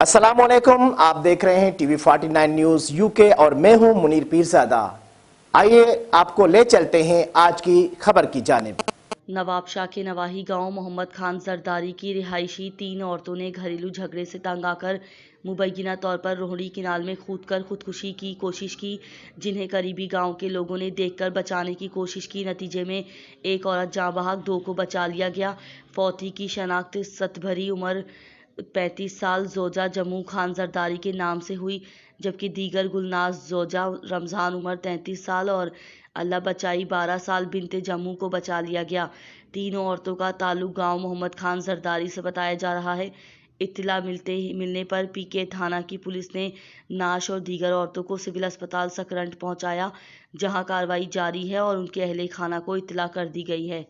अस्सलामुअलैकुम, आप देख रहे हैं टीवी 49 न्यूज यूके और मैं हूं मुनीर पीरजादा। आइए आपको ले चलते हैं आज की खबर की जानिब। नवाबशाह के नवाही गांव मोहम्मद खान जरदारी की रिहायशी 3 औरतों ने घरेलू झगड़े से तंग आकर मुबैना तौर पर रोहड़ी किनाल में कूदकर खुदकुशी की कोशिश की, जिन्हें करीबी गांव के लोगों ने देखकर बचाने की कोशिश की। नतीजे में एक औरत जाँ बहक, 2 को बचा लिया गया। फौती की शनाख्त सतभरी उम्र 35 साल जोजा जम्मू खान जरदारी के नाम से हुई, जबकि दीगर गुलनाज जोजा रमज़ान उम्र 33 साल और अल्लाह बचाई 12 साल बिनते जम्मू को बचा लिया गया। तीनों औरतों का ताल्लुक गांव मोहम्मद खान जरदारी से बताया जा रहा है। इत्तला मिलने पर पीके थाना की पुलिस ने नाश और दीगर औरतों को सिविल अस्पताल सकरंट पहुंचाया, जहां कार्रवाई जारी है और उनके अहले खाना को इत्तला कर दी गई है।